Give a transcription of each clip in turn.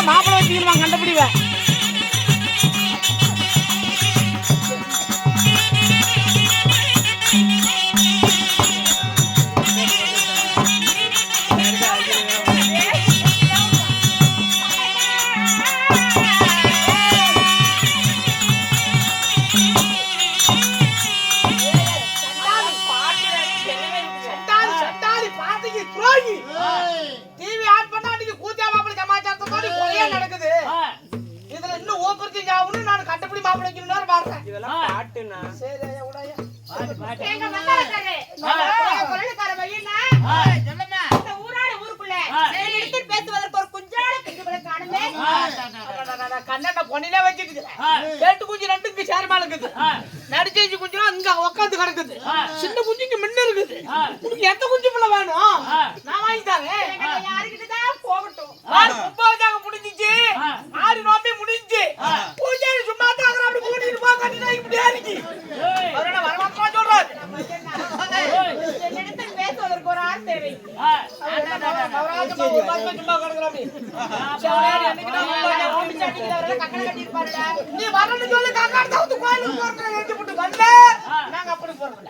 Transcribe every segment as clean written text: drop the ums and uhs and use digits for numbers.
மாப்பிள்ளை வச்சுக்கணுமா கண்டுபிடிவேன். கண்ணா பொண்ணிலே வச்சிட்டு ரெண்டு குஞ்சு ரெண்டுக்கு சேர்மா இருக்குது. நடிச்சேஜி குஞ்சுலாம் இங்க உட்காந்து கிடக்குது. சின்ன குஞ்சுக்கு முன்ன இருக்குது. உனக்கு எந்த குஞ்சு பிள்ளை வேணும்? நான் வாங்கி தரேன். யாருக்கிட்டதான் போகட்டும். முப்பாவதாக முடிஞ்சிச்சு. ஆடி நோம்பி முடிஞ்சு. பூஜாரி சும்மா தான் அப்படி கூட்டிட்டு போ கட்டினா இப்படி ஏறிக்கி. அவரோட வரமாட்டா சொல்றாரு. என்னிடத்துல பேசுவதற்கு ஒரு ஆள் தேவை. சும்மா கிடக்குறாப்படி. நீ வரணும்னு சொல்லி காக்காடு தவுத்து கோயிலுக்கு போறதுல எடுத்து போட்டு வந்த நாங்க அப்படி போறோம்ல.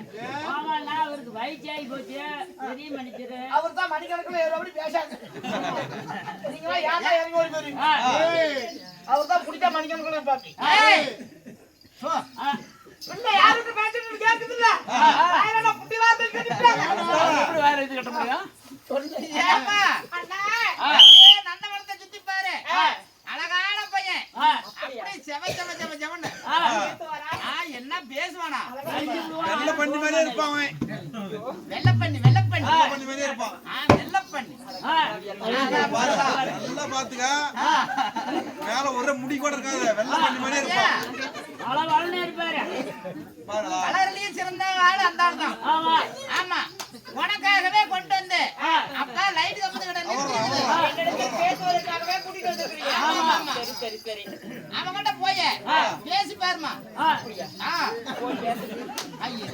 ஆமா நான் அவருக்கு வயசாகி போச்சு. பெரிய மனுஷரு. அவர் தான் மணிக்கணக்குல அப்படி பேசாங்க. நீங்களா யாரா இறங்கி ஓடி போறீங்க? அவர் தான் புடிச்ச மணிக்கணக்குல பாப்பி. இல்ல யாருக்கு பேசிட்டு கேக்குது இல்ல. வாயில புடி வார்த்தை கேட்டிட்டாங்க. எப்படி வாயில இது கட்ட முடியும்? சொல்லுங்க. ஏமா அண்ணா ஏ நந்தவனத்தை சுத்தி பாரு. அழகான பையன். அப்படியே செவன் என்ன பேசுவானா? வெள்ள பண்ணி மாதிரியே இருப்பான் அவன். வெள்ள பண்ணி மாதிரியே இருப்பான். வெள்ள பண்ணி நல்லா பாத்துக்க. மேல ஒரே முடி கூட இருக்காது. வெள்ள பண்ணி மாதிரியே இருப்பான். அளவாளனே இருப்பாரு. கலர்லயும் சிறந்த ஆளு அந்த ஆள் தான். ஆமா உனக்காகவே கொண்டு வந்து அப்பா லைட் கம்பத்து கிட்ட பேசுவதற்காகவே கூட்டிட்டு வந்துருக்கீங்க. சரி சரி அவங்கிட்ட போய் பேசி பாருமா. ஐயோ